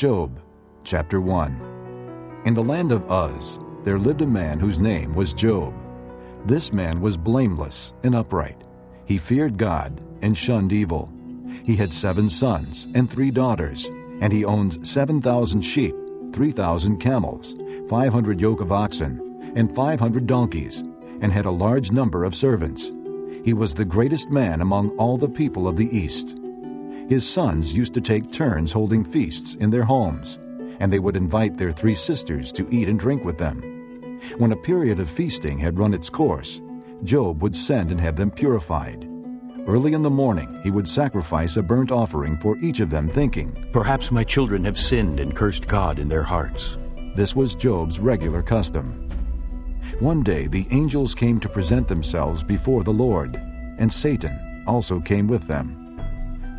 Job, chapter 1. In the land of Uz, there lived a man whose name was Job. This man was blameless and upright. He feared God and shunned evil. He had 7 sons and 3 daughters, and he owned 7,000 sheep, 3,000 camels, 500 yoke of oxen, and 500 donkeys, and had a large number of servants. He was the greatest man among all the people of the East. His sons used to take turns holding feasts in their homes, and they would invite their 3 sisters to eat and drink with them. When a period of feasting had run its course, Job would send and have them purified. Early in the morning he would sacrifice a burnt offering for each of them, thinking, "Perhaps my children have sinned and cursed God in their hearts." This was Job's regular custom. One day the angels came to present themselves before the Lord, and Satan also came with them.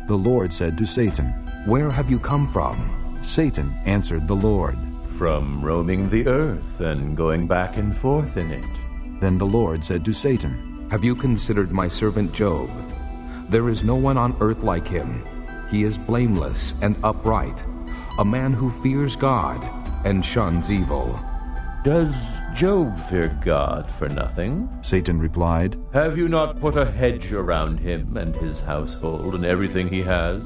The Lord said to Satan, "Where have you come from?" Satan answered the Lord, "From roaming the earth and going back and forth in it." Then the Lord said to Satan, "Have you considered my servant Job? There is no one on earth like him. He is blameless and upright, a man who fears God and shuns evil." "Does Job fear God for nothing?" Satan replied, "Have you not put a hedge around him and his household and everything he has?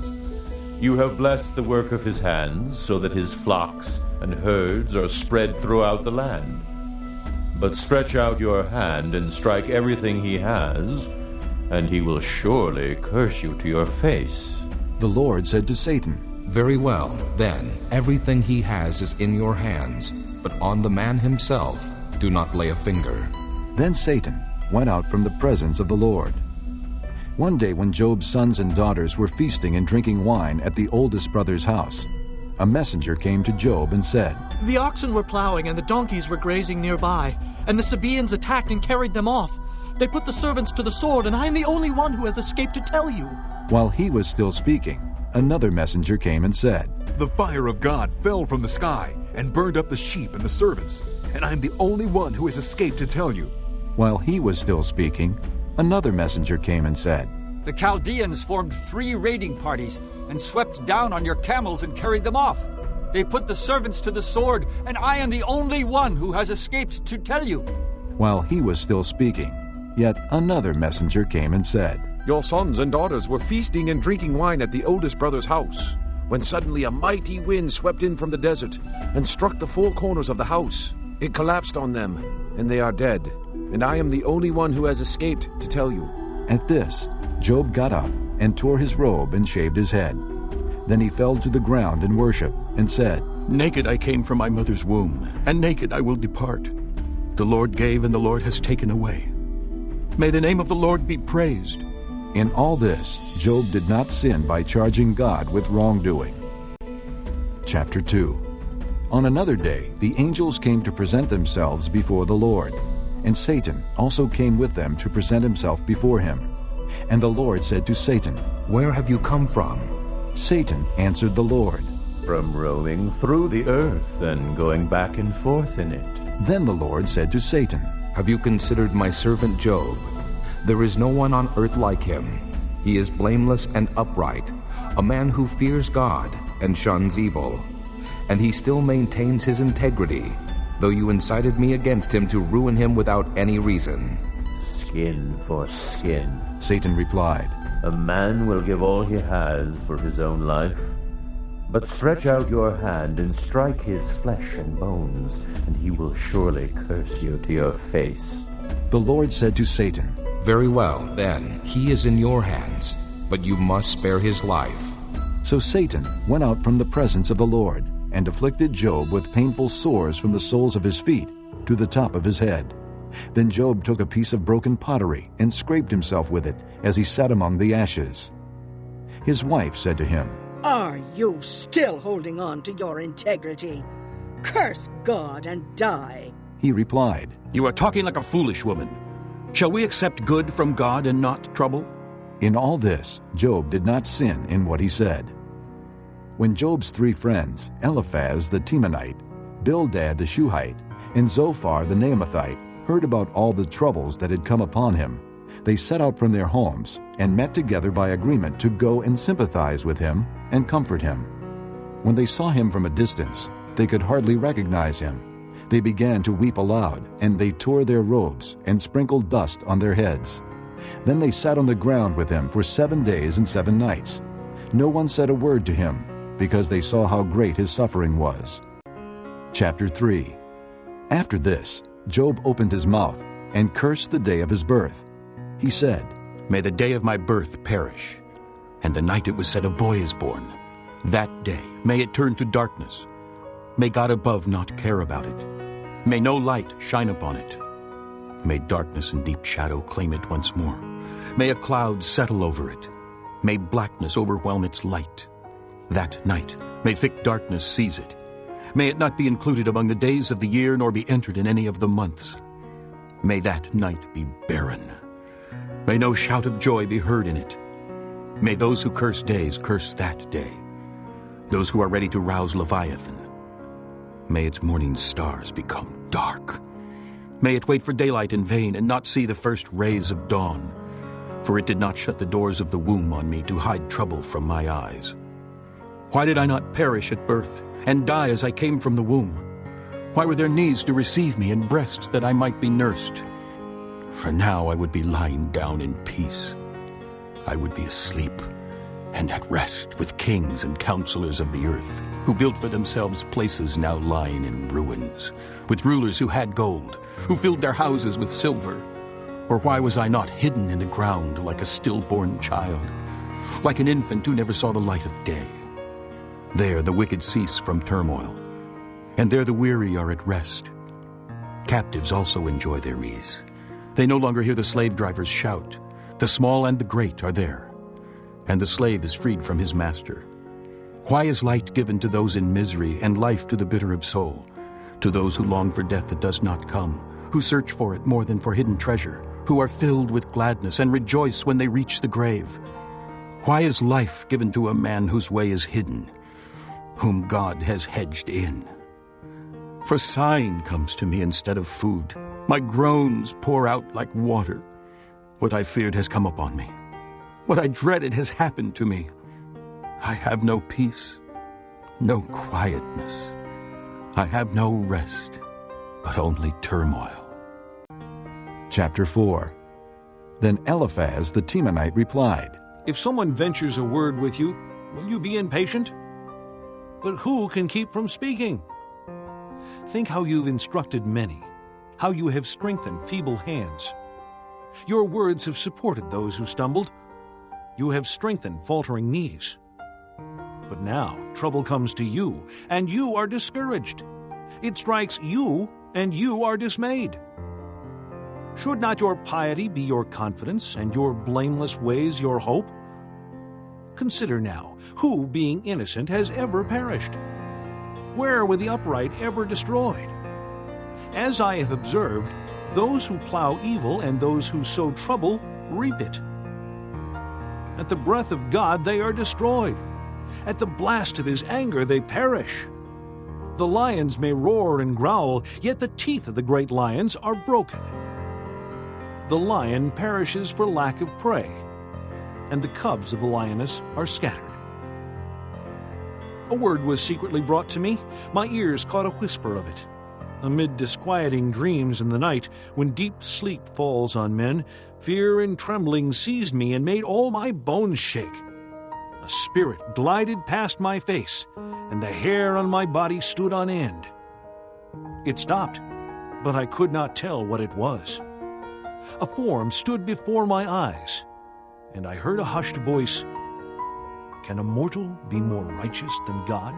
You have blessed the work of his hands, so that his flocks and herds are spread throughout the land. But stretch out your hand and strike everything he has, and he will surely curse you to your face." The Lord said to Satan, "Very well, then, everything he has is in your hands, but on the man himself do not lay a finger." Then Satan went out from the presence of the Lord. One day when Job's sons and daughters were feasting and drinking wine at the oldest brother's house, a messenger came to Job and said, "The oxen were plowing and the donkeys were grazing nearby, and the Sabaeans attacked and carried them off. They put the servants to the sword, and I am the only one who has escaped to tell you." While he was still speaking, another messenger came and said, "The fire of God fell from the sky and burned up the sheep and the servants, and I am the only one who has escaped to tell you." While he was still speaking, another messenger came and said, "The Chaldeans formed 3 raiding parties and swept down on your camels and carried them off. They put the servants to the sword, and I am the only one who has escaped to tell you." While he was still speaking, yet another messenger came and said, "Your sons and daughters were feasting and drinking wine at the oldest brother's house, when suddenly a mighty wind swept in from the desert and struck the 4 corners of the house. It collapsed on them, and they are dead, and I am the only one who has escaped to tell you." At this, Job got up and tore his robe and shaved his head. Then he fell to the ground in worship and said, "Naked I came from my mother's womb, and naked I will depart. The Lord gave, and the Lord has taken away. May the name of the Lord be praised." In all this, Job did not sin by charging God with wrongdoing. Chapter 2. On another day, the angels came to present themselves before the Lord, and Satan also came with them to present himself before him. And the Lord said to Satan, "Where have you come from?" Satan answered the Lord, "From roaming through the earth and going back and forth in it." Then the Lord said to Satan, "Have you considered my servant Job? There is no one on earth like him. He is blameless and upright, a man who fears God and shuns evil. And he still maintains his integrity, though you incited me against him to ruin him without any reason." "Skin for skin," Satan replied. "A man will give all he has for his own life. But stretch out your hand and strike his flesh and bones, and he will surely curse you to your face." The Lord said to Satan, "Very well, then, he is in your hands, but you must spare his life." So Satan went out from the presence of the Lord and afflicted Job with painful sores from the soles of his feet to the top of his head. Then Job took a piece of broken pottery and scraped himself with it as he sat among the ashes. His wife said to him, "Are you still holding on to your integrity? Curse God and die." He replied, "You are talking like a foolish woman. Shall we accept good from God and not trouble?" In all this, Job did not sin in what he said. When Job's 3 friends, Eliphaz the Temanite, Bildad the Shuhite, and Zophar the Naamathite, heard about all the troubles that had come upon him, they set out from their homes and met together by agreement to go and sympathize with him and comfort him. When they saw him from a distance, they could hardly recognize him. They began to weep aloud, and they tore their robes and sprinkled dust on their heads. Then they sat on the ground with him for 7 days and 7 nights. No one said a word to him, because they saw how great his suffering was. Chapter 3. After this, Job opened his mouth and cursed the day of his birth. He said, May the day of my birth perish, and the night it was said a boy is born. That day, may it turn to darkness. May God above not care about it. May no light shine upon it. May darkness and deep shadow claim it once more. May a cloud settle over it. May blackness overwhelm its light. That night, may thick darkness seize it. May it not be included among the days of the year, nor be entered in any of the months. May that night be barren. May no shout of joy be heard in it. May those who curse days curse that day. Those who are ready to rouse Leviathan. May its morning stars become dark. May it wait for daylight in vain and not see the first rays of dawn. For it did not shut the doors of the womb on me to hide trouble from my eyes. Why did I not perish at birth and die as I came from the womb? Why were there knees to receive me and breasts that I might be nursed? For now I would be lying down in peace. I would be asleep and at rest with kings and counselors of the earth, who built for themselves places now lying in ruins, with rulers who had gold, who filled their houses with silver. Or why was I not hidden in the ground like a stillborn child, like an infant who never saw the light of day? There the wicked cease from turmoil, and there the weary are at rest. Captives also enjoy their ease. They no longer hear the slave drivers shout. The small and the great are there, and the slave is freed from his master. Why is light given to those in misery, and life to the bitter of soul, to those who long for death that does not come, who search for it more than for hidden treasure, who are filled with gladness and rejoice when they reach the grave? Why is life given to a man whose way is hidden, whom God has hedged in? For sighing comes to me instead of food. My groans pour out like water. What I feared has come upon me. What I dreaded has happened to me. I have no peace, no quietness. I have no rest, but only turmoil. Chapter 4. Then Eliphaz the Temanite replied, If someone ventures a word with you, will you be impatient? But who can keep from speaking? Think how you've instructed many, how you have strengthened feeble hands. Your words have supported those who stumbled. You have strengthened faltering knees. But now trouble comes to you, and you are discouraged. It strikes you, and you are dismayed. Should not your piety be your confidence, and your blameless ways your hope? Consider now, who, being innocent, has ever perished? Where were the upright ever destroyed? As I have observed, those who plow evil and those who sow trouble reap it. At the breath of God they are destroyed. At the blast of his anger they perish. The lions may roar and growl, yet the teeth of the great lions are broken. The lion perishes for lack of prey, and the cubs of the lioness are scattered. A word was secretly brought to me. My ears caught a whisper of it. Amid disquieting dreams in the night, when deep sleep falls on men, fear and trembling seized me and made all my bones shake. A spirit glided past my face, and the hair on my body stood on end. It stopped, but I could not tell what it was. A form stood before my eyes, and I heard a hushed voice, Can a mortal be more righteous than God?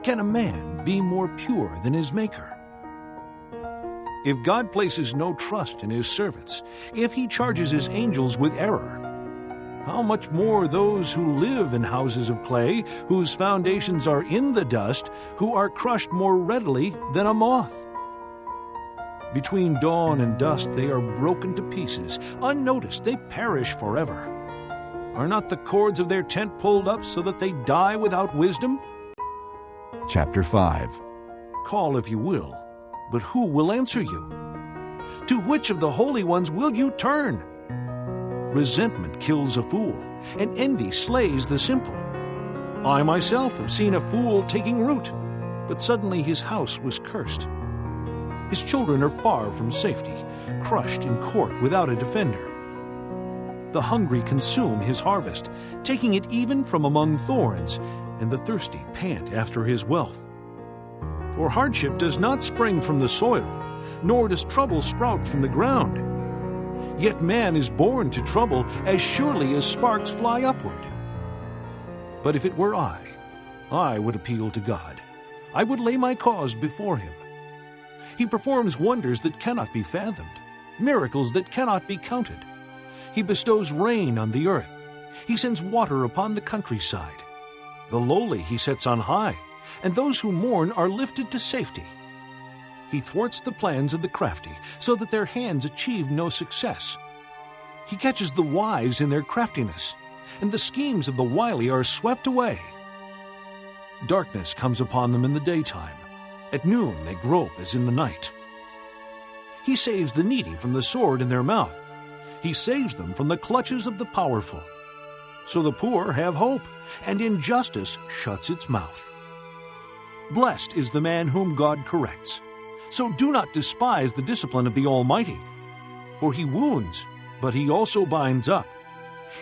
Can a man be more pure than his Maker? If God places no trust in his servants, if he charges his angels with error, how much more those who live in houses of clay, whose foundations are in the dust, who are crushed more readily than a moth? Between dawn and dusk they are broken to pieces. Unnoticed, they perish forever. Are not the cords of their tent pulled up so that they die without wisdom? Chapter 5. Call if you will, but who will answer you? To which of the holy ones will you turn? Resentment kills a fool, and envy slays the simple. I myself have seen a fool taking root, but suddenly his house was cursed. His children are far from safety, crushed in court without a defender. The hungry consume his harvest, taking it even from among thorns, and the thirsty pant after his wealth. For hardship does not spring from the soil, nor does trouble sprout from the ground. Yet man is born to trouble as surely as sparks fly upward. But if it were I would appeal to God. I would lay my cause before him. He performs wonders that cannot be fathomed, miracles that cannot be counted. He bestows rain on the earth. He sends water upon the countryside. The lowly he sets on high, and those who mourn are lifted to safety. He thwarts the plans of the crafty, so that their hands achieve no success. He catches the wise in their craftiness, and the schemes of the wily are swept away. Darkness comes upon them in the daytime. At noon they grope as in the night. He saves the needy from the sword in their mouth. He saves them from the clutches of the powerful. So the poor have hope, and injustice shuts its mouth. Blessed is the man whom God corrects. So do not despise the discipline of the Almighty. For he wounds, but he also binds up.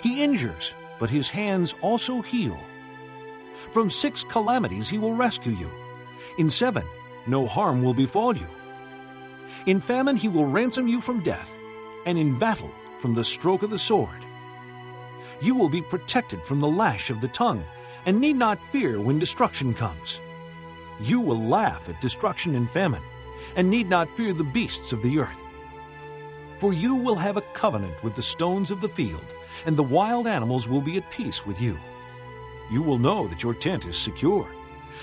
He injures, but his hands also heal. From 6 calamities he will rescue you. In 7, no harm will befall you. In famine he will ransom you from death, and in battle from the stroke of the sword. You will be protected from the lash of the tongue, and need not fear when destruction comes. You will laugh at destruction and famine, and need not fear the beasts of the earth. For you will have a covenant with the stones of the field, and the wild animals will be at peace with you. You will know that your tent is secure.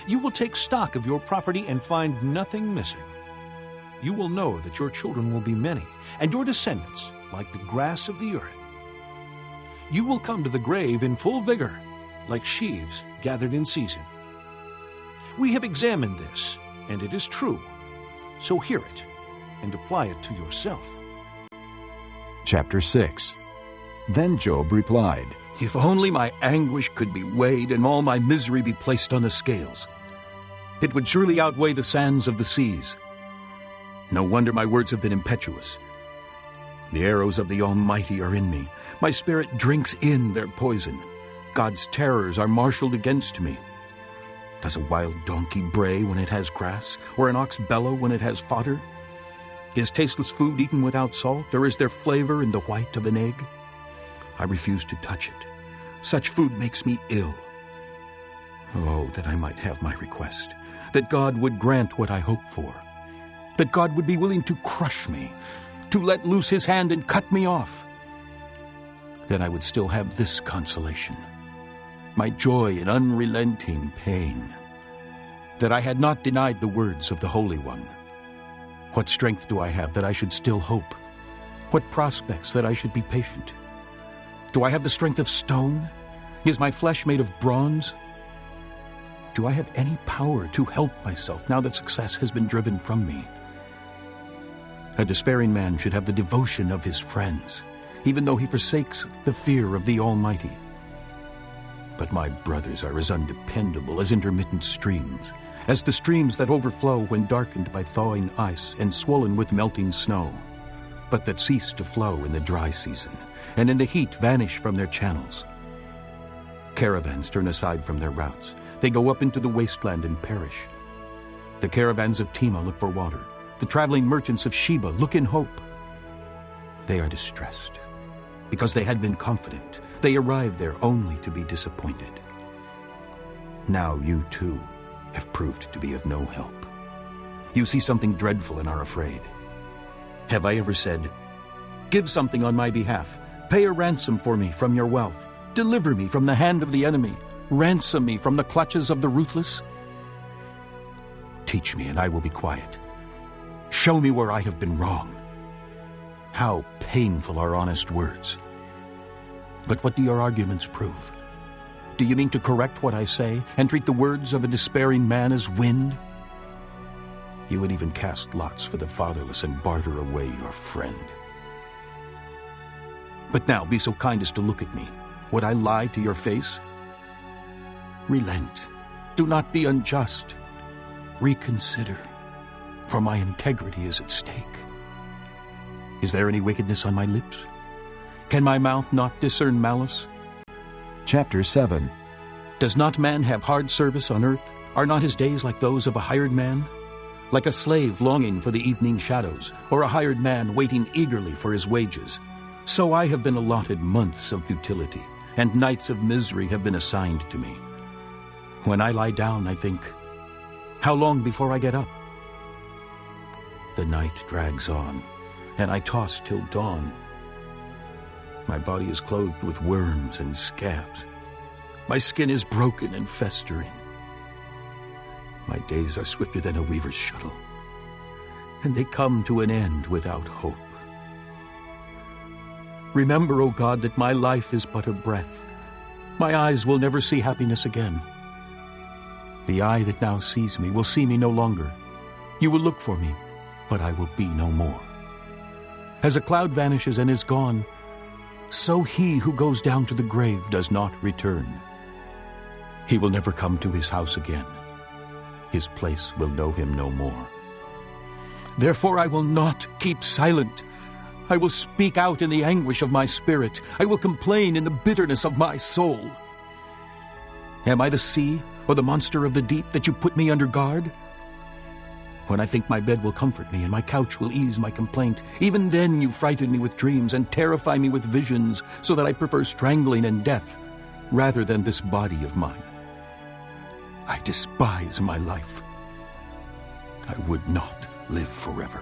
You will take stock of your property and find nothing missing. You will know that your children will be many, and your descendants like the grass of the earth. You will come to the grave in full vigor, like sheaves gathered in season. We have examined this, and it is true. So hear it, and apply it to yourself. Chapter 6. Then Job replied, If only my anguish could be weighed and all my misery be placed on the scales. It would surely outweigh the sands of the seas. No wonder my words have been impetuous. The arrows of the Almighty are in me. My spirit drinks in their poison. God's terrors are marshaled against me. Does a wild donkey bray when it has grass, or an ox bellow when it has fodder? Is tasteless food eaten without salt, or is there flavor in the white of an egg? I refuse to touch it. Such food makes me ill. Oh, that I might have my request, that God would grant what I hope for, that God would be willing to crush me, to let loose his hand and cut me off. Then I would still have this consolation, my joy in unrelenting pain, that I had not denied the words of the Holy One. What strength do I have that I should still hope? What prospects that I should be patient? Do I have the strength of stone? Is my flesh made of bronze? Do I have any power to help myself now that success has been driven from me? A despairing man should have the devotion of his friends, even though he forsakes the fear of the Almighty. But my brothers are as undependable as intermittent streams, as the streams that overflow when darkened by thawing ice and swollen with melting snow, but that cease to flow in the dry season, and in the heat vanish from their channels. Caravans turn aside from their routes. They go up into the wasteland and perish. The caravans of Tema look for water. The traveling merchants of Sheba look in hope. They are distressed, because they had been confident. They arrived there only to be disappointed. Now you, too, have proved to be of no help. You see something dreadful and are afraid. Have I ever said, Give something on my behalf, pay a ransom for me from your wealth, deliver me from the hand of the enemy, ransom me from the clutches of the ruthless? Teach me, and I will be quiet. Show me where I have been wrong. How painful are honest words. But what do your arguments prove? Do you mean to correct what I say and treat the words of a despairing man as wind? You would even cast lots for the fatherless and barter away your friend. But now be so kind as to look at me. Would I lie to your face? relent. Do not be unjust. Reconsider, for my integrity is at stake. Is there any wickedness on my lips? Can my mouth not discern malice? Chapter 7. Does not man have hard service on earth? Are not his days like those of a hired man? Like a slave longing for the evening shadows, or a hired man waiting eagerly for his wages. So I have been allotted months of futility, and nights of misery have been assigned to me. When I lie down, I think, how long before I get up? The night drags on, and I toss till dawn. My body is clothed with worms and scabs. My skin is broken and festering. My days are swifter than a weaver's shuttle, and they come to an end without hope. Remember, O God, that my life is but a breath. My eyes will never see happiness again. The eye that now sees me will see me no longer. You will look for me, but I will be no more. As a cloud vanishes and is gone, so he who goes down to the grave does not return. He will never come to his house again. His place will know him no more. Therefore I will not keep silent. I will speak out in the anguish of my spirit. I will complain in the bitterness of my soul. Am I the sea or the monster of the deep that you put me under guard? When I think my bed will comfort me and my couch will ease my complaint, even then you frighten me with dreams and terrify me with visions, so that I prefer strangling and death rather than this body of mine. I despise my life. I would not live forever.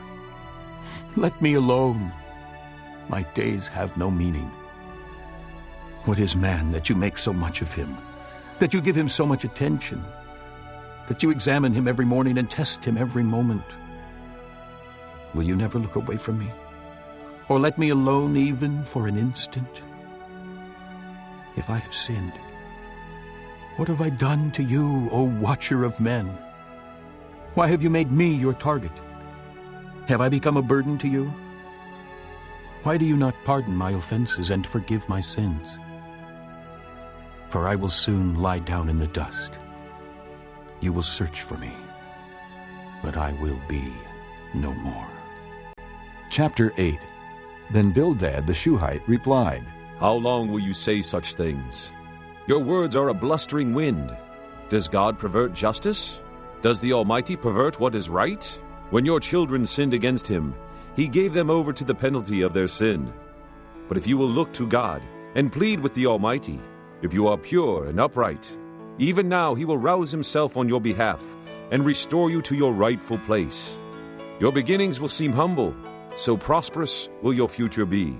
Let me alone. My days have no meaning. What is man that you make so much of him, that you give him so much attention, that you examine him every morning and test him every moment? Will you never look away from me, or let me alone even for an instant? If I have sinned, what have I done to you, O watcher of men? Why have you made me your target? Have I become a burden to you? Why do you not pardon my offenses and forgive my sins? For I will soon lie down in the dust. You will search for me, but I will be no more. Chapter 8. Then Bildad the Shuhite replied, How long will you say such things? Your words are a blustering wind. Does God pervert justice? Does the Almighty pervert what is right? When your children sinned against him, he gave them over to the penalty of their sin. But if you will look to God and plead with the Almighty, if you are pure and upright, even now he will rouse himself on your behalf and restore you to your rightful place. Your beginnings will seem humble, so prosperous will your future be.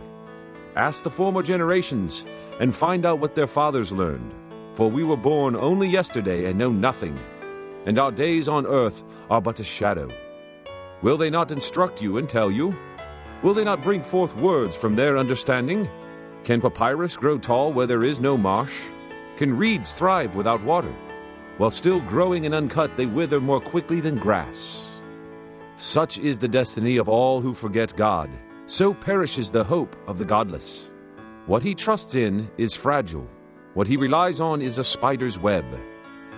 Ask the former generations and find out what their fathers learned. For we were born only yesterday and know nothing, and our days on earth are but a shadow. Will they not instruct you and tell you? Will they not bring forth words from their understanding? Can papyrus grow tall where there is no marsh? Can reeds thrive without water? While still growing and uncut, they wither more quickly than grass. Such is the destiny of all who forget God. So perishes the hope of the godless. What he trusts in is fragile. What he relies on is a spider's web.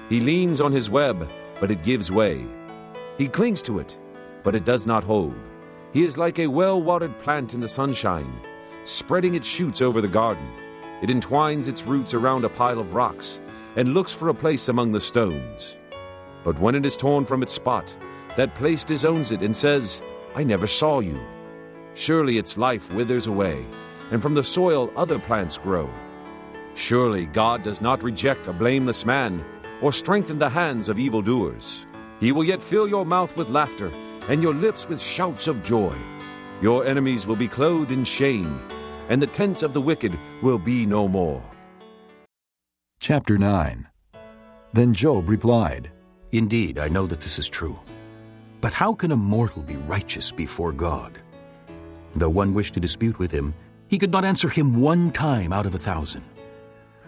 He leans on his web, but it gives way. He clings to it, but it does not hold. He is like a well-watered plant in the sunshine, spreading its shoots over the garden. It entwines its roots around a pile of rocks and looks for a place among the stones. But when it is torn from its spot, that place disowns it and says, I never saw you. Surely its life withers away, and from the soil other plants grow. Surely God does not reject a blameless man, or strengthen the hands of evildoers. He will yet fill your mouth with laughter, and your lips with shouts of joy. Your enemies will be clothed in shame, and the tents of the wicked will be no more. Chapter 9. Then Job replied, Indeed, I know that this is true. But how can a mortal be righteous before God? Though one wished to dispute with him, he could not answer him 1 time out of 1,000.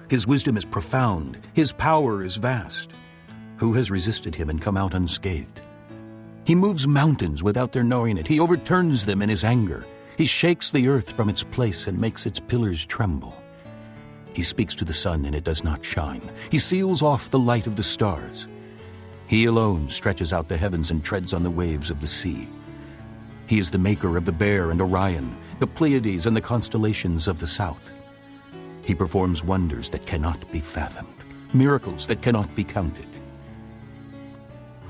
His wisdom is profound, his power is vast. Who has resisted him and come out unscathed? He moves mountains without their knowing it. He overturns them in his anger. He shakes the earth from its place and makes its pillars tremble. He speaks to the sun, and it does not shine. He seals off the light of the stars. He alone stretches out the heavens and treads on the waves of the sea. He is the maker of the Bear and Orion, the Pleiades and the constellations of the south. He performs wonders that cannot be fathomed, miracles that cannot be counted.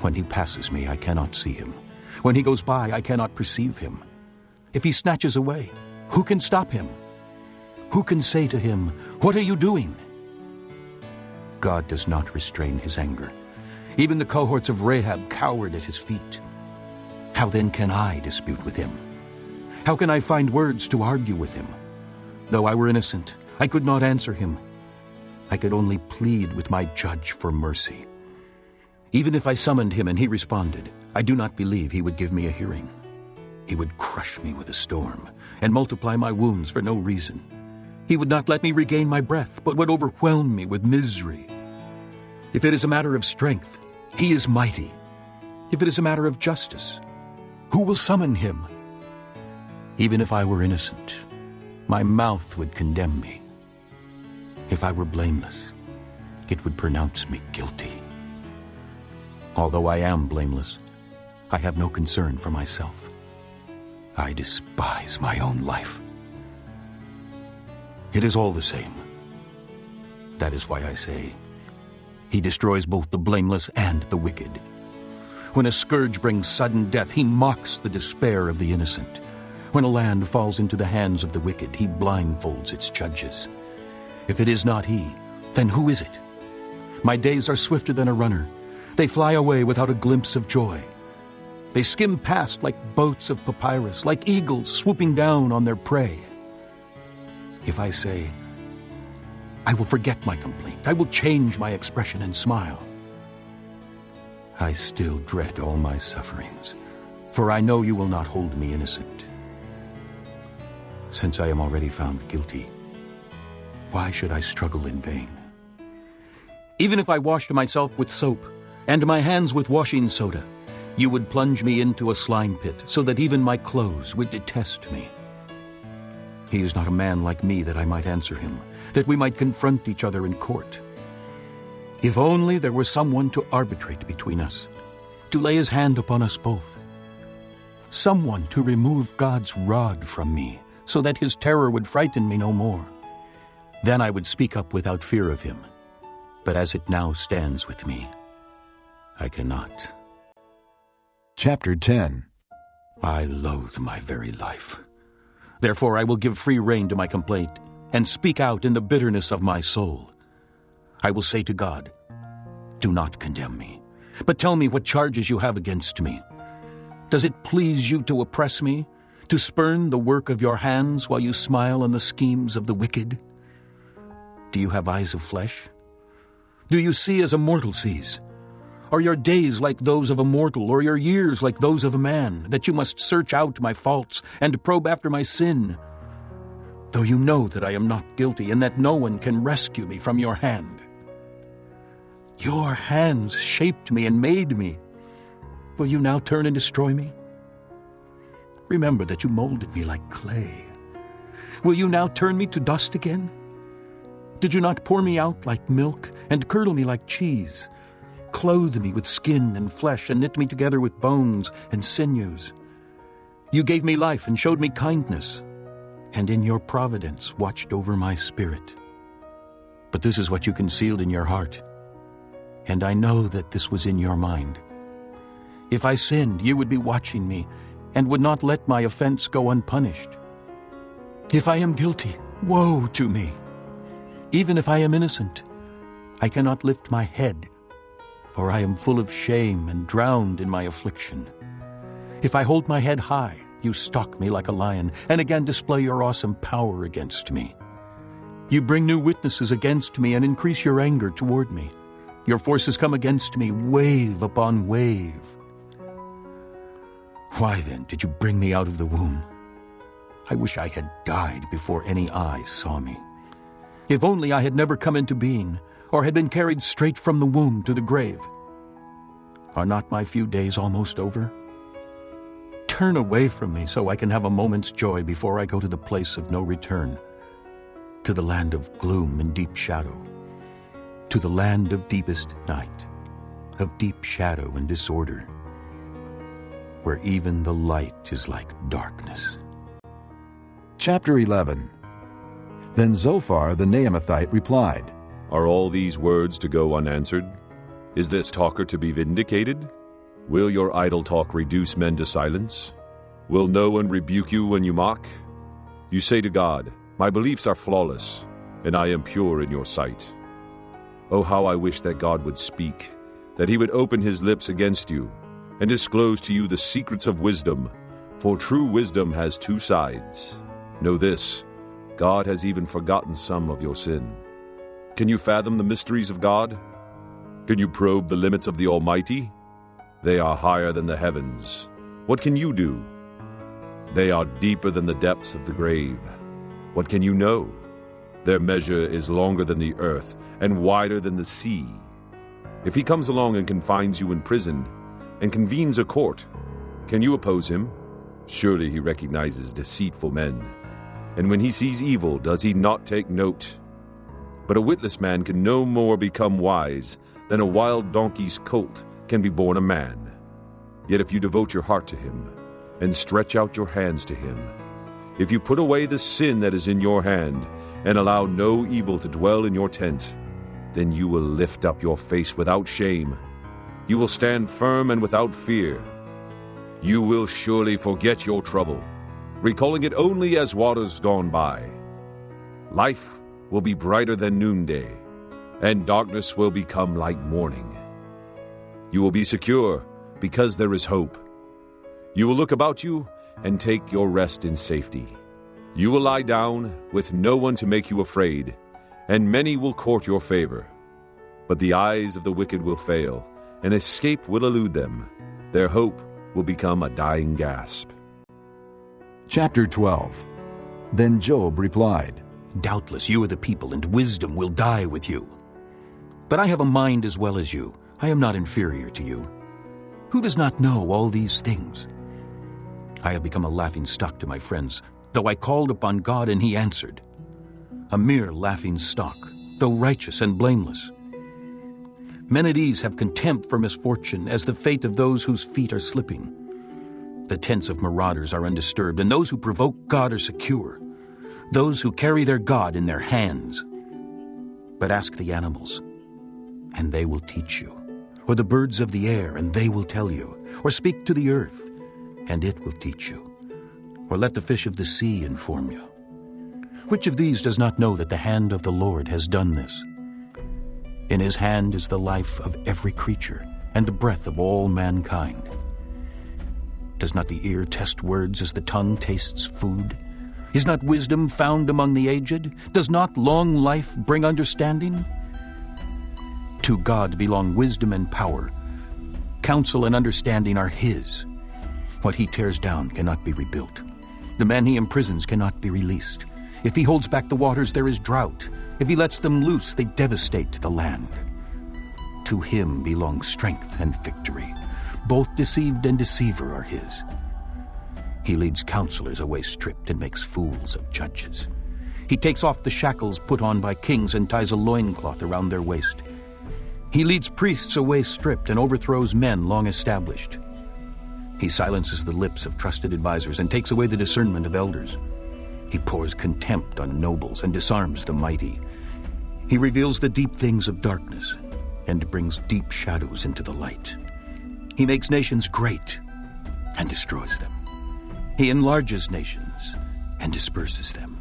When he passes me, I cannot see him. When he goes by, I cannot perceive him. If he snatches away, who can stop him? Who can say to him, "What are you doing?" God does not restrain his anger. Even the cohorts of Rahab cowered at his feet. How then can I dispute with him? How can I find words to argue with him? Though I were innocent, I could not answer him. I could only plead with my judge for mercy. Even if I summoned him and he responded, I do not believe he would give me a hearing. He would crush me with a storm and multiply my wounds for no reason. He would not let me regain my breath, but would overwhelm me with misery. If it is a matter of strength, he is mighty. If it is a matter of justice, who will summon him? Even if I were innocent, my mouth would condemn me. If I were blameless, it would pronounce me guilty. Although I am blameless, I have no concern for myself. I despise my own life. It is all the same. That is why I say, he destroys both the blameless and the wicked. When a scourge brings sudden death, he mocks the despair of the innocent. When a land falls into the hands of the wicked, he blindfolds its judges. If it is not he, then who is it? My days are swifter than a runner. They fly away without a glimpse of joy. They skim past like boats of papyrus, like eagles swooping down on their prey. If I say, I will forget my complaint, I will change my expression and smile, I still dread all my sufferings, for I know you will not hold me innocent. Since I am already found guilty, why should I struggle in vain? Even if I washed myself with soap and my hands with washing soda, you would plunge me into a slime pit so that even my clothes would detest me. He is not a man like me that I might answer him, that we might confront each other in court. If only there were someone to arbitrate between us, to lay his hand upon us both. Someone to remove God's rod from me, so that his terror would frighten me no more. Then I would speak up without fear of him. But as it now stands with me, I cannot. Chapter 10. I loathe my very life. Therefore I will give free rein to my complaint and speak out in the bitterness of my soul. I will say to God, do not condemn me, but tell me what charges you have against me. Does it please you to oppress me, to spurn the work of your hands while you smile on the schemes of the wicked? Do you have eyes of flesh? Do you see as a mortal sees? Are your days like those of a mortal, or your years like those of a man, that you must search out my faults and probe after my sin? Though you know that I am not guilty, and that no one can rescue me from your hand. Your hands shaped me and made me. Will you now turn and destroy me? Remember that you molded me like clay. Will you now turn me to dust again? Did you not pour me out like milk and curdle me like cheese? Clothe me with skin and flesh and knit me together with bones and sinews. You gave me life and showed me kindness, and in your providence watched over my spirit. But this is what you concealed in your heart, and I know that this was in your mind. If I sinned, you would be watching me and would not let my offense go unpunished. If I am guilty, woe to me. Even if I am innocent, I cannot lift my head, for I am full of shame and drowned in my affliction. If I hold my head high, you stalk me like a lion, and again display your awesome power against me. You bring new witnesses against me and increase your anger toward me. Your forces come against me, wave upon wave. Why then did you bring me out of the womb? I wish I had died before any eye saw me. If only I had never come into being, or had been carried straight from the womb to the grave. Are not my few days almost over? Turn away from me so I can have a moment's joy before I go to the place of no return. to the land of gloom and deep shadow, to the land of deepest night, of deep shadow and disorder, where even the light is like darkness. Chapter 11. Then Zophar the Naamathite replied, Are all these words to go unanswered? Is this talker to be vindicated? Will your idle talk reduce men to silence? Will no one rebuke you when you mock? You say to God, My beliefs are flawless, and I am pure in your sight. Oh, how I wish that God would speak, that he would open his lips against you, and disclose to you the secrets of wisdom, for true wisdom has two sides. Know this, God has even forgotten some of your sin. Can you fathom the mysteries of God? Can you probe the limits of the Almighty? They are higher than the heavens. What can you do? They are deeper than the depths of the grave. What can you know? Their measure is longer than the earth and wider than the sea. If he comes along and confines you in prison and convenes a court, can you oppose him? Surely he recognizes deceitful men. And when he sees evil, does he not take note? But a witless man can no more become wise than a wild donkey's colt can be born a man. Yet if you devote your heart to him and stretch out your hands to him, if you put away the sin that is in your hand and allow no evil to dwell in your tent, then you will lift up your face without shame. You will stand firm and without fear. You will surely forget your trouble, recalling it only as waters gone by. Life will be brighter than noonday, and darkness will become like morning. You will be secure because there is hope. You will look about you and take your rest in safety. You will lie down with no one to make you afraid, and many will court your favor. But the eyes of the wicked will fail, and escape will elude them. Their hope will become a dying gasp. Chapter 12. Then Job replied, Doubtless you are the people, and wisdom will die with you. But I have a mind as well as you. I am not inferior to you. Who does not know all these things? I have become a laughing stock to my friends, though I called upon God and he answered. A mere laughing stock, though righteous and blameless. Men at ease have contempt for misfortune as the fate of those whose feet are slipping. The tents of marauders are undisturbed, and those who provoke God are secure. Those who carry their God in their hands. But ask the animals, and they will teach you. Or the birds of the air, and they will tell you. Or speak to the earth, and it will teach you. Or let the fish of the sea inform you. Which of these does not know that the hand of the Lord has done this? In his hand is the life of every creature, and the breath of all mankind. Does not the ear test words as the tongue tastes food? Is not wisdom found among the aged? Does not long life bring understanding? To God belong wisdom and power. Counsel and understanding are his. What he tears down cannot be rebuilt. The man he imprisons cannot be released. If he holds back the waters, there is drought. If he lets them loose, they devastate the land. To him belong strength and victory. Both deceived and deceiver are his. He leads counselors away stripped and makes fools of judges. He takes off the shackles put on by kings and ties a loincloth around their waist. He leads priests away stripped and overthrows men long established. He silences the lips of trusted advisers and takes away the discernment of elders. He pours contempt on nobles and disarms the mighty. He reveals the deep things of darkness and brings deep shadows into the light. He makes nations great and destroys them. He enlarges nations and disperses them.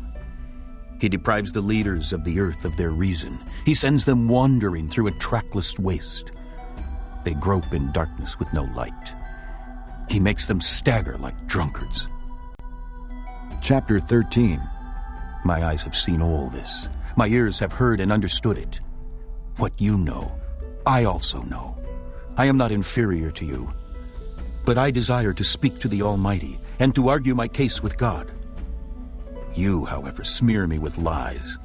He deprives the leaders of the earth of their reason. He sends them wandering through a trackless waste. They grope in darkness with no light. He makes them stagger like drunkards. Chapter 13. My eyes have seen all this. My ears have heard and understood it. What you know, I also know. I am not inferior to you. But I desire to speak to the Almighty and to argue my case with God. You, however, smear me with lies.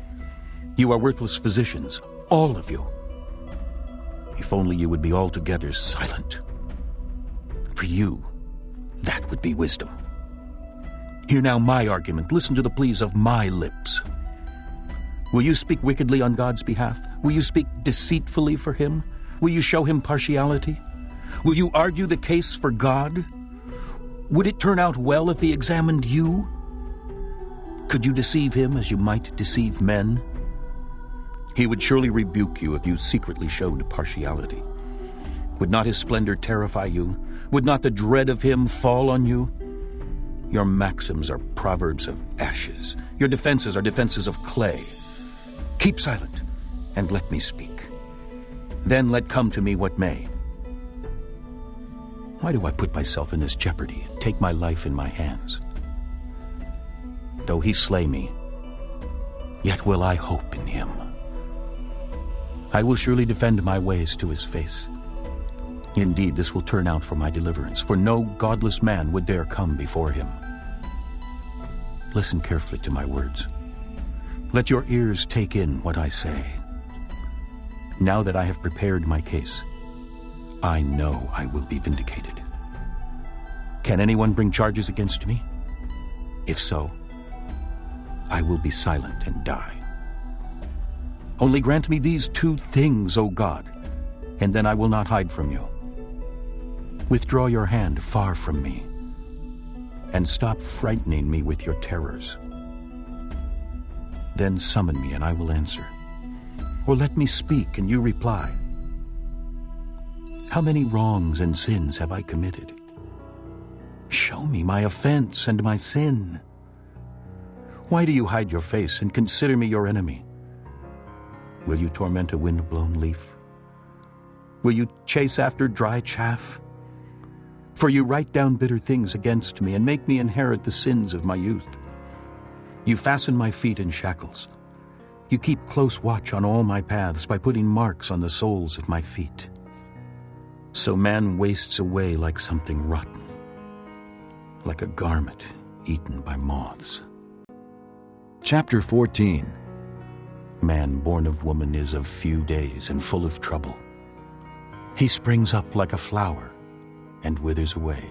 You are worthless physicians, all of you. If only you would be altogether silent. For you, that would be wisdom. Hear now my argument. Listen to the pleas of my lips. Will you speak wickedly on God's behalf? Will you speak deceitfully for him? Will you show him partiality? Will you argue the case for God? Would it turn out well if he examined you? Could you deceive him as you might deceive men? He would surely rebuke you if you secretly showed partiality. Would not his splendor terrify you? Would not the dread of him fall on you? Your maxims are proverbs of ashes. Your defenses are defenses of clay. Keep silent, and let me speak. Then let come to me what may. Why do I put myself in this jeopardy and take my life in my hands? Though he slay me, yet will I hope in him. I will surely defend my ways to his face. Indeed, this will turn out for my deliverance, for no godless man would dare come before him. Listen carefully to my words. Let your ears take in what I say. Now that I have prepared my case, I know I will be vindicated. Can anyone bring charges against me? If so, I will be silent and die. Only grant me these two things, O God, and then I will not hide from you. Withdraw your hand far from me, and stop frightening me with your terrors. Then summon me, and I will answer. Or let me speak, and you reply. How many wrongs and sins have I committed? Show me my offense and my sin. Why do you hide your face and consider me your enemy? Will you torment a wind-blown leaf? Will you chase after dry chaff? For you write down bitter things against me and make me inherit the sins of my youth. You fasten my feet in shackles. You keep close watch on all my paths by putting marks on the soles of my feet. So man wastes away like something rotten, like a garment eaten by moths. Chapter 14. Man born of woman is of few days and full of trouble. He springs up like a flower and withers away.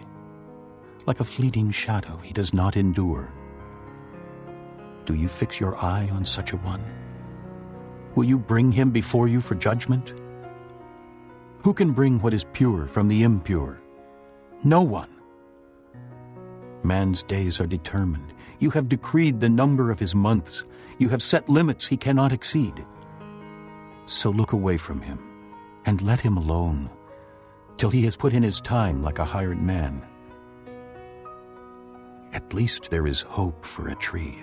Like a fleeting shadow, he does not endure. Do you fix your eye on such a one? Will you bring him before you for judgment? Who can bring what is pure from the impure? No one. Man's days are determined. You have decreed the number of his months. You have set limits he cannot exceed. So look away from him, and let him alone, till he has put in his time like a hired man. At least there is hope for a tree.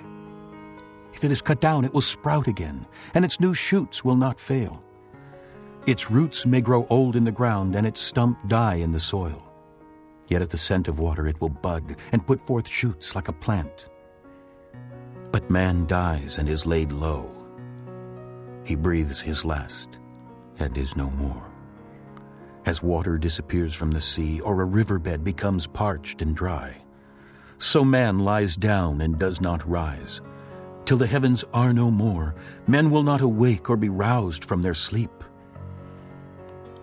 If it is cut down, it will sprout again, and its new shoots will not fail. Its roots may grow old in the ground, and its stump die in the soil. Yet at the scent of water it will bud, and put forth shoots like a plant. But man dies and is laid low. He breathes his last and is no more. As water disappears from the sea, or a riverbed becomes parched and dry, so man lies down and does not rise. Till the heavens are no more, men will not awake or be roused from their sleep.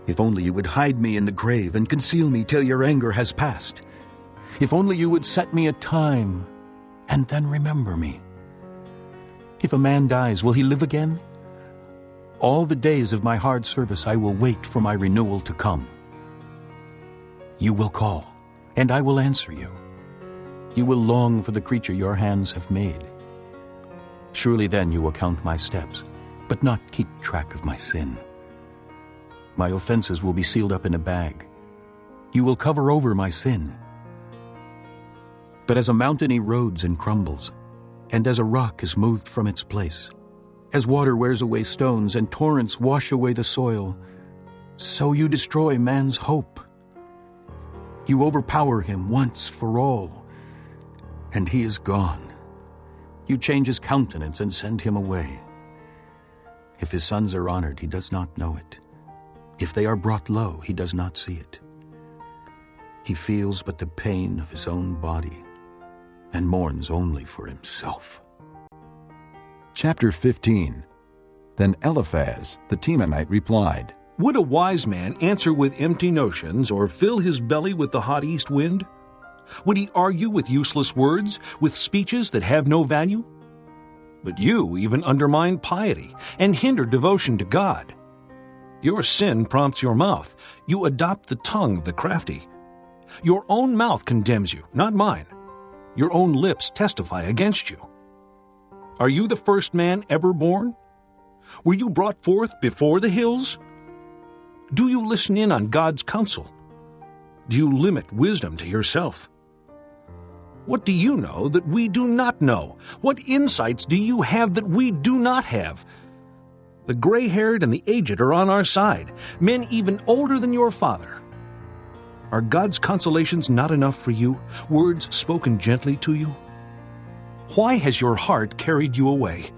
If only you would hide me in the grave and conceal me till your anger has passed. If only you would set me a time and then remember me. If a man dies, will he live again? All the days of my hard service I will wait for my renewal to come. You will call, and I will answer you. You will long for the creature your hands have made. Surely then you will count my steps, but not keep track of my sin. My offenses will be sealed up in a bag. You will cover over my sin. But as a mountain erodes and crumbles, and as a rock is moved from its place, as water wears away stones and torrents wash away the soil, so you destroy man's hope. You overpower him once for all, and he is gone. You change his countenance and send him away. If his sons are honored, he does not know it. If they are brought low, he does not see it. He feels but the pain of his own body, and mourns only for himself. Chapter 15. Then Eliphaz the Temanite replied, Would a wise man answer with empty notions, or fill his belly with the hot east wind? Would he argue with useless words, with speeches that have no value? But you even undermine piety and hinder devotion to God. Your sin prompts your mouth. You adopt the tongue of the crafty. Your own mouth condemns you, not mine. Your own lips testify against you. Are you the first man ever born? Were you brought forth before the hills? Do you listen in on God's counsel? Do you limit wisdom to yourself? What do you know that we do not know? What insights do you have that we do not have? The gray-haired and the aged are on our side, men even older than your father. Are God's consolations not enough for you, words spoken gently to you? Why has your heart carried you away?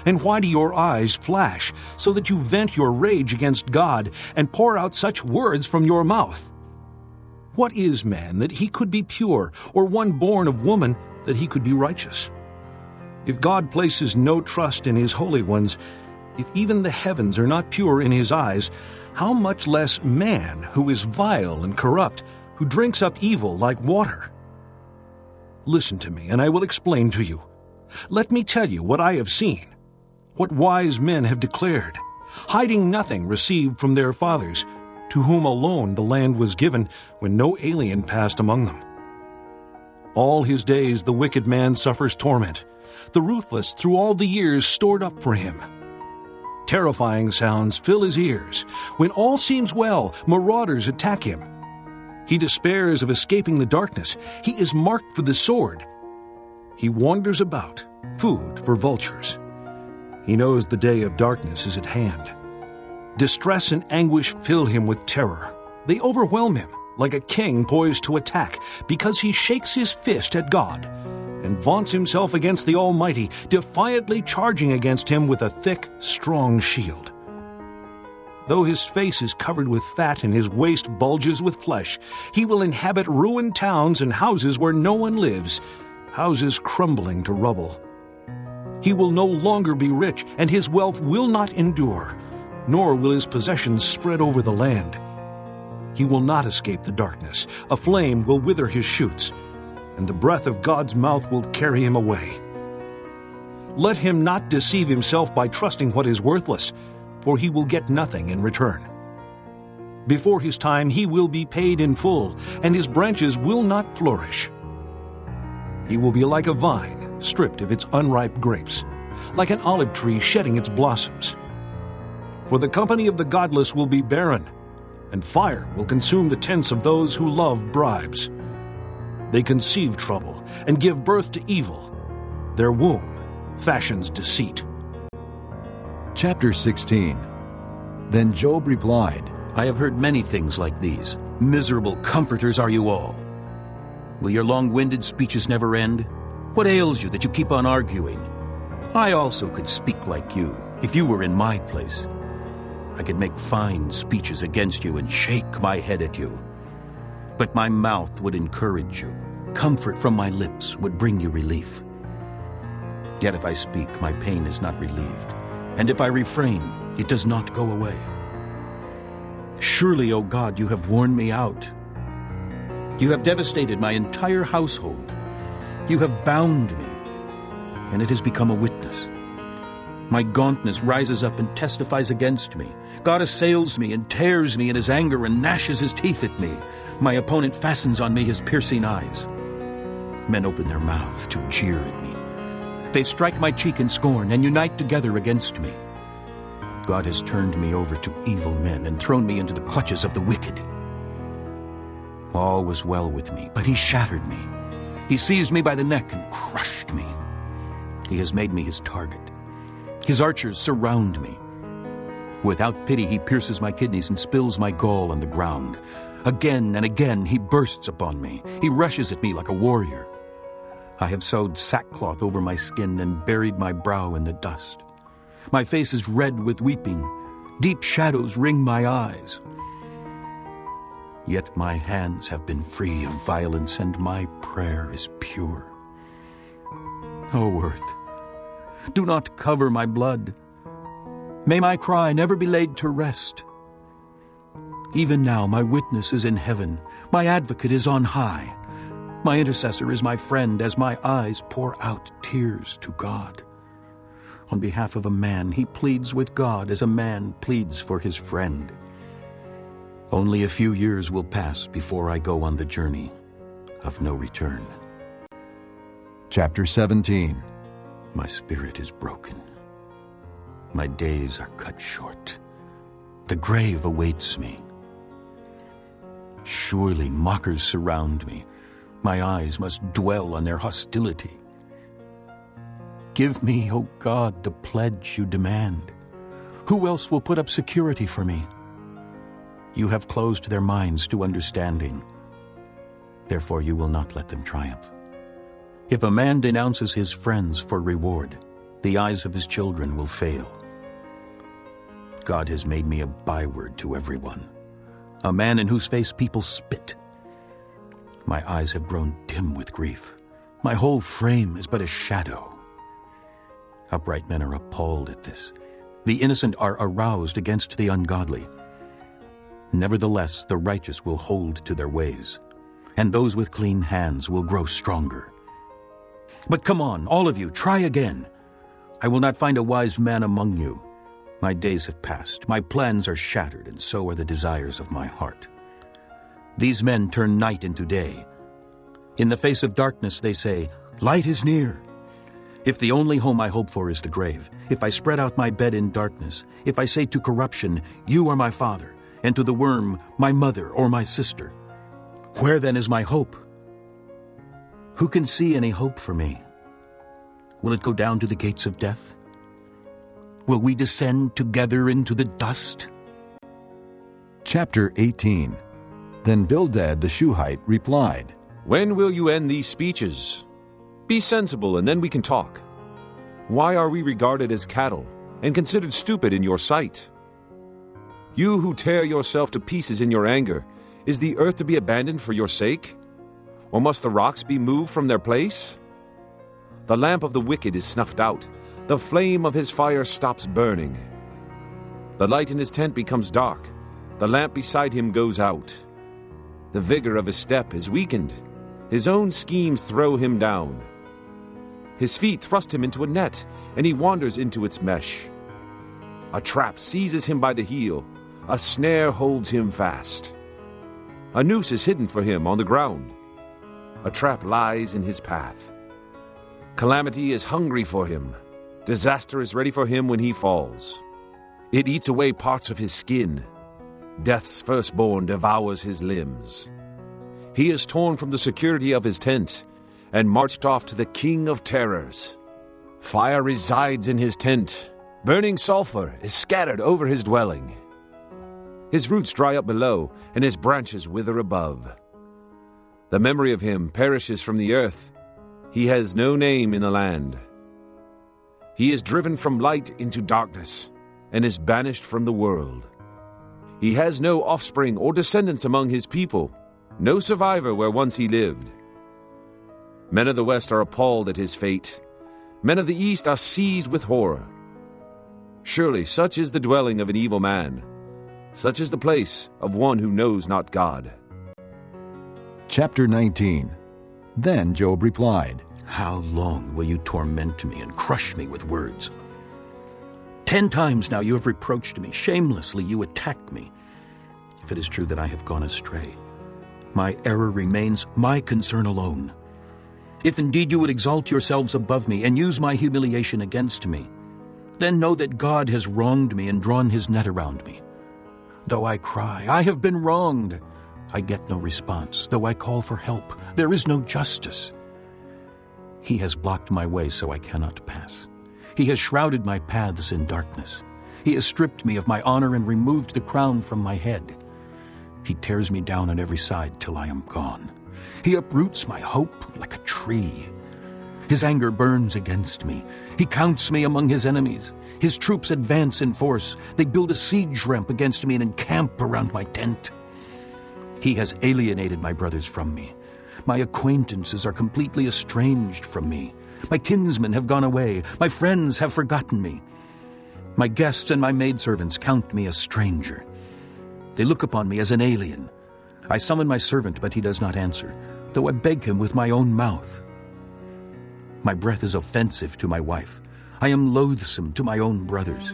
And why do your eyes flash, so that you vent your rage against God and pour out such words from your mouth? What is man that he could be pure, or one born of woman that he could be righteous? If God places no trust in his holy ones, if even the heavens are not pure in his eyes, how much less man, who is vile and corrupt, who drinks up evil like water? Listen to me, and I will explain to you. Let me tell you what I have seen, what wise men have declared, hiding nothing received from their fathers, to whom alone the land was given when no alien passed among them. All his days the wicked man suffers torment, the ruthless through all the years stored up for him. Terrifying sounds fill his ears. When all seems well, marauders attack him. He despairs of escaping the darkness. He is marked for the sword. He wanders about, food for vultures. He knows the day of darkness is at hand. Distress and anguish fill him with terror. They overwhelm him like a king poised to attack, because he shakes his fist at God and vaunts himself against the Almighty, defiantly charging against him with a thick, strong shield. Though his face is covered with fat and his waist bulges with flesh, he will inhabit ruined towns and houses where no one lives, houses crumbling to rubble. He will no longer be rich, and his wealth will not endure, nor will his possessions spread over the land. He will not escape the darkness. A flame will wither his shoots, and the breath of God's mouth will carry him away. Let him not deceive himself by trusting what is worthless, for he will get nothing in return. Before his time he will be paid in full, and his branches will not flourish. He will be like a vine stripped of its unripe grapes, like an olive tree shedding its blossoms. For the company of the godless will be barren, and fire will consume the tents of those who love bribes. They conceive trouble and give birth to evil. Their womb fashions deceit. Chapter 16. Then Job replied, I have heard many things like these. Miserable comforters are you all. Will your long-winded speeches never end? What ails you that you keep on arguing? I also could speak like you, if you were in my place. I could make fine speeches against you and shake my head at you. But my mouth would encourage you. Comfort from my lips would bring you relief. Yet if I speak, my pain is not relieved. And if I refrain, it does not go away. Surely, O God, you have worn me out. You have devastated my entire household. You have bound me, and it has become a witness. My gauntness rises up and testifies against me. God assails me and tears me in his anger and gnashes his teeth at me. My opponent fastens on me his piercing eyes. Men open their mouths to jeer at me. They strike my cheek in scorn and unite together against me. God has turned me over to evil men and thrown me into the clutches of the wicked. All was well with me, but he shattered me. He seized me by the neck and crushed me. He has made me his target. His archers surround me. Without pity, he pierces my kidneys and spills my gall on the ground. Again and again, he bursts upon me. He rushes at me like a warrior. I have sewed sackcloth over my skin and buried my brow in the dust. My face is red with weeping. Deep shadows ring my eyes. Yet my hands have been free of violence, and my prayer is pure. O earth, do not cover my blood. May my cry never be laid to rest. Even now my witness is in heaven. My advocate is on high. My intercessor is my friend as my eyes pour out tears to God. On behalf of a man, he pleads with God as a man pleads for his friend. Only a few years will pass before I go on the journey of no return. Chapter 17. My spirit is broken. My days are cut short. The grave awaits me. Surely mockers surround me. My eyes must dwell on their hostility. Give me, O God, the pledge you demand. Who else will put up security for me? You have closed their minds to understanding. Therefore you will not let them triumph. If a man denounces his friends for reward, the eyes of his children will fail. God has made me a byword to everyone, a man in whose face people spit. My eyes have grown dim with grief. My whole frame is but a shadow. Upright men are appalled at this. The innocent are aroused against the ungodly. Nevertheless, the righteous will hold to their ways, and those with clean hands will grow stronger. But come on, all of you, try again. I will not find a wise man among you. My days have passed, my plans are shattered, and so are the desires of my heart. These men turn night into day. In the face of darkness they say, light is near. If the only home I hope for is the grave, if I spread out my bed in darkness, if I say to corruption, you are my father, and to the worm, my mother or my sister, where then is my hope? Who can see any hope for me? Will it go down to the gates of death? Will we descend together into the dust? Chapter 18. Then Bildad the Shuhite replied, When will you end these speeches? Be sensible, and then we can talk. Why are we regarded as cattle, and considered stupid in your sight? You who tear yourself to pieces in your anger, is the earth to be abandoned for your sake? Or must the rocks be moved from their place? The lamp of the wicked is snuffed out. The flame of his fire stops burning. The light in his tent becomes dark. The lamp beside him goes out. The vigor of his step is weakened. His own schemes throw him down. His feet thrust him into a net, and he wanders into its mesh. A trap seizes him by the heel. A snare holds him fast. A noose is hidden for him on the ground. A trap lies in his path. Calamity is hungry for him. Disaster is ready for him when he falls. It eats away parts of his skin. Death's firstborn devours his limbs. He is torn from the security of his tent and marched off to the king of terrors. Fire resides in his tent. Burning sulfur is scattered over his dwelling. His roots dry up below, and his branches wither above. The memory of him perishes from the earth. He has no name in the land. He is driven from light into darkness, and is banished from the world. He has no offspring or descendants among his people, no survivor where once he lived. Men of the West are appalled at his fate. Men of the East are seized with horror. Surely such is the dwelling of an evil man. Such is the place of one who knows not God. Chapter 19. Then Job replied, How long will you torment me and crush me with words? 10 times now you have reproached me. Shamelessly you attack me. If it is true that I have gone astray, my error remains my concern alone. If indeed you would exalt yourselves above me and use my humiliation against me, then know that God has wronged me and drawn his net around me. Though I cry, I have been wronged, I get no response. Though I call for help, there is no justice. He has blocked my way so I cannot pass. He has shrouded my paths in darkness. He has stripped me of my honor and removed the crown from my head. He tears me down on every side till I am gone. He uproots my hope like a tree. His anger burns against me. He counts me among his enemies. His troops advance in force. They build a siege ramp against me and encamp around my tent. He has alienated my brothers from me. My acquaintances are completely estranged from me. My kinsmen have gone away. My friends have forgotten me. My guests and my maidservants count me a stranger. They look upon me as an alien. I summon my servant, but he does not answer, though I beg him with my own mouth. My breath is offensive to my wife. I am loathsome to my own brothers.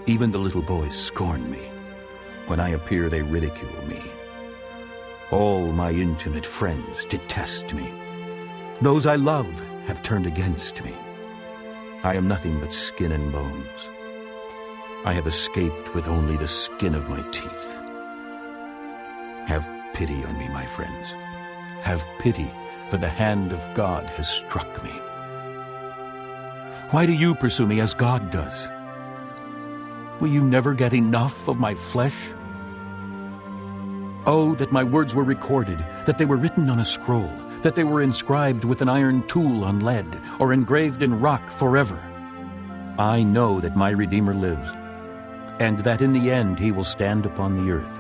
Even the little boys scorn me. When I appear, they ridicule me. All my intimate friends detest me. Those I love have turned against me. I am nothing but skin and bones. I have escaped with only the skin of my teeth. Have pity on me, my friends. Have pity, for the hand of God has struck me. Why do you pursue me as God does? Will you never get enough of my flesh? Oh, that my words were recorded, that they were written on a scroll, that they were inscribed with an iron tool on lead, or engraved in rock forever. I know that my Redeemer lives, and that in the end he will stand upon the earth.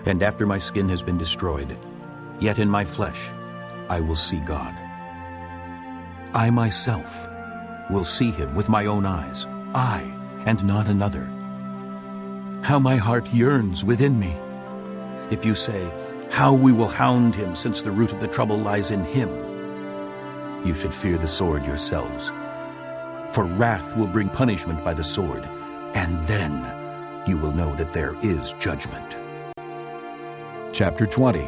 And after my skin has been destroyed, yet in my flesh I will see God. I myself will see him with my own eyes, I and not another. How my heart yearns within me! If you say, how we will hound him, since the root of the trouble lies in him, you should fear the sword yourselves. For wrath will bring punishment by the sword, and then you will know that there is judgment. Chapter 20.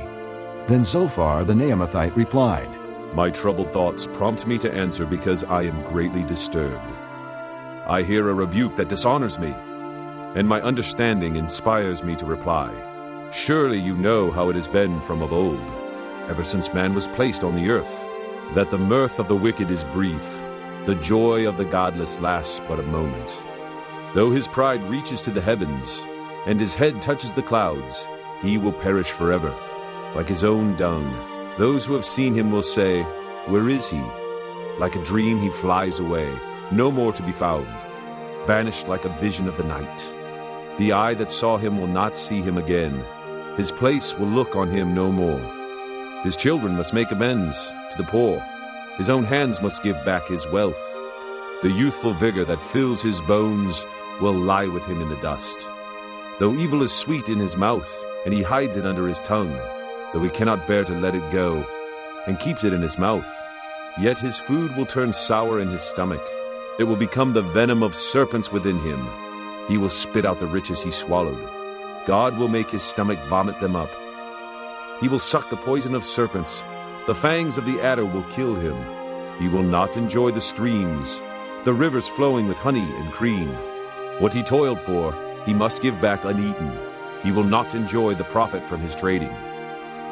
Then Zophar the Naamathite replied, My troubled thoughts prompt me to answer because I am greatly disturbed. I hear a rebuke that dishonors me, and my understanding inspires me to reply. Surely you know how it has been from of old, ever since man was placed on the earth, that the mirth of the wicked is brief, the joy of the godless lasts but a moment. Though his pride reaches to the heavens, and his head touches the clouds, he will perish forever, like his own dung. Those who have seen him will say, Where is he? Like a dream he flies away, no more to be found, banished like a vision of the night. The eye that saw him will not see him again. His place will look on him no more. His children must make amends to the poor. His own hands must give back his wealth. The youthful vigor that fills his bones will lie with him in the dust. Though evil is sweet in his mouth, and he hides it under his tongue, though he cannot bear to let it go, and keeps it in his mouth, yet his food will turn sour in his stomach. It will become the venom of serpents within him. He will spit out the riches he swallowed. God will make his stomach vomit them up. He will suck the poison of serpents. The fangs of the adder will kill him. He will not enjoy the streams, the rivers flowing with honey and cream. What he toiled for, he must give back uneaten. He will not enjoy the profit from his trading.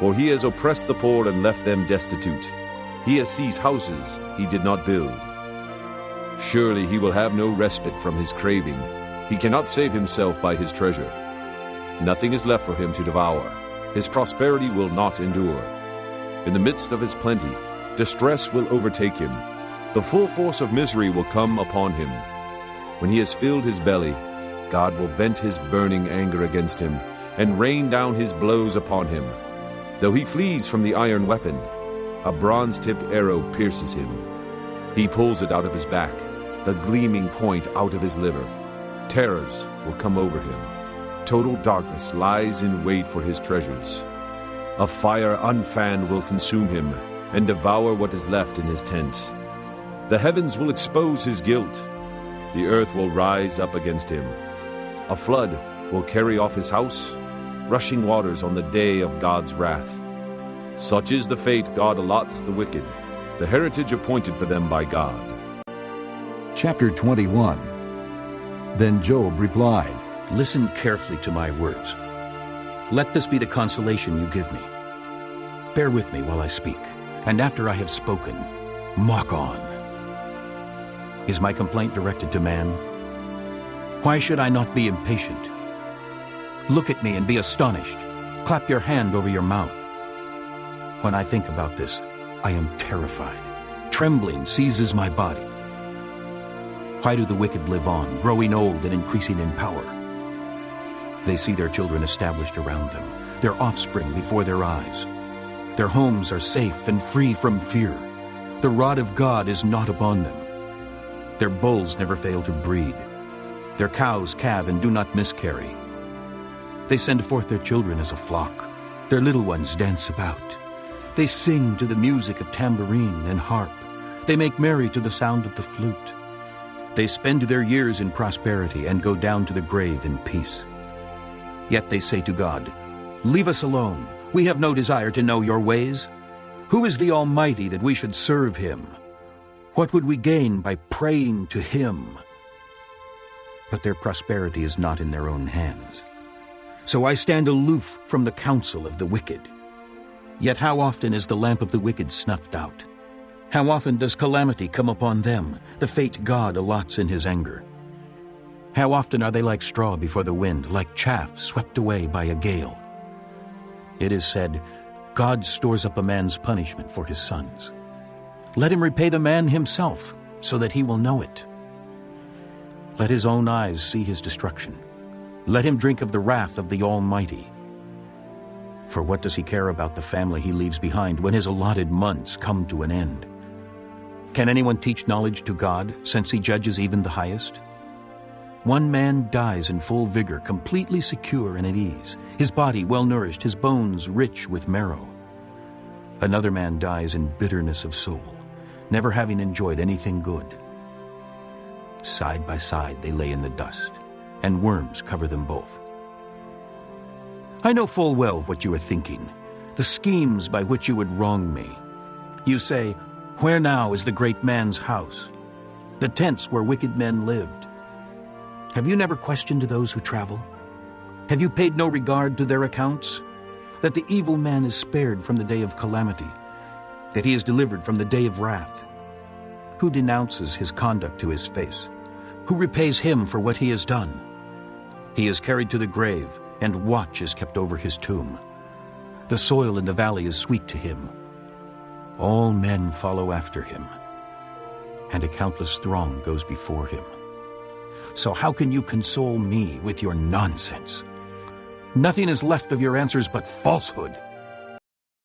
For he has oppressed the poor and left them destitute. He has seized houses he did not build. Surely he will have no respite from his craving. He cannot save himself by his treasure. Nothing is left for him to devour. His prosperity will not endure. In the midst of his plenty, distress will overtake him. The full force of misery will come upon him. When he has filled his belly, God will vent his burning anger against him and rain down his blows upon him. Though he flees from the iron weapon, a bronze-tipped arrow pierces him. He pulls it out of his back, the gleaming point out of his liver. Terrors will come over him. Total darkness lies in wait for his treasures. A fire unfanned will consume him and devour what is left in his tent. The heavens will expose his guilt. The earth will rise up against him. A flood will carry off his house, rushing waters on the day of God's wrath. Such is the fate God allots the wicked, the heritage appointed for them by God. Chapter 21. Then Job replied, Listen carefully to my words. Let this be the consolation you give me. Bear with me while I speak, and after I have spoken, mock on. Is my complaint directed to man? Why should I not be impatient? Look at me and be astonished. Clap your hand over your mouth. When I think about this, I am terrified. Trembling seizes my body. Why do the wicked live on, growing old and increasing in power? They see their children established around them, their offspring before their eyes. Their homes are safe and free from fear. The rod of God is not upon them. Their bulls never fail to breed. Their cows calve and do not miscarry. They send forth their children as a flock. Their little ones dance about. They sing to the music of tambourine and harp. They make merry to the sound of the flute. They spend their years in prosperity and go down to the grave in peace. Yet they say to God, "Leave us alone. We have no desire to know your ways. Who is the Almighty that we should serve him? What would we gain by praying to him?" But their prosperity is not in their own hands. So I stand aloof from the counsel of the wicked. Yet how often is the lamp of the wicked snuffed out? How often does calamity come upon them, the fate God allots in his anger? How often are they like straw before the wind, like chaff swept away by a gale? It is said, God stores up a man's punishment for his sons. Let him repay the man himself, so that he will know it. Let his own eyes see his destruction. Let him drink of the wrath of the Almighty. For what does he care about the family he leaves behind when his allotted months come to an end? Can anyone teach knowledge to God, since he judges even the highest? One man dies in full vigor, completely secure and at ease, his body well-nourished, his bones rich with marrow. Another man dies in bitterness of soul, never having enjoyed anything good. Side by side they lay in the dust, and worms cover them both. I know full well what you are thinking, the schemes by which you would wrong me. You say, "Where now is the great man's house, the tents where wicked men lived?" Have you never questioned those who travel? Have you paid no regard to their accounts? That the evil man is spared from the day of calamity, that he is delivered from the day of wrath. Who denounces his conduct to his face? Who repays him for what he has done? He is carried to the grave, and watch is kept over his tomb. The soil in the valley is sweet to him. All men follow after him, and a countless throng goes before him. So how can you console me with your nonsense? Nothing is left of your answers but falsehood.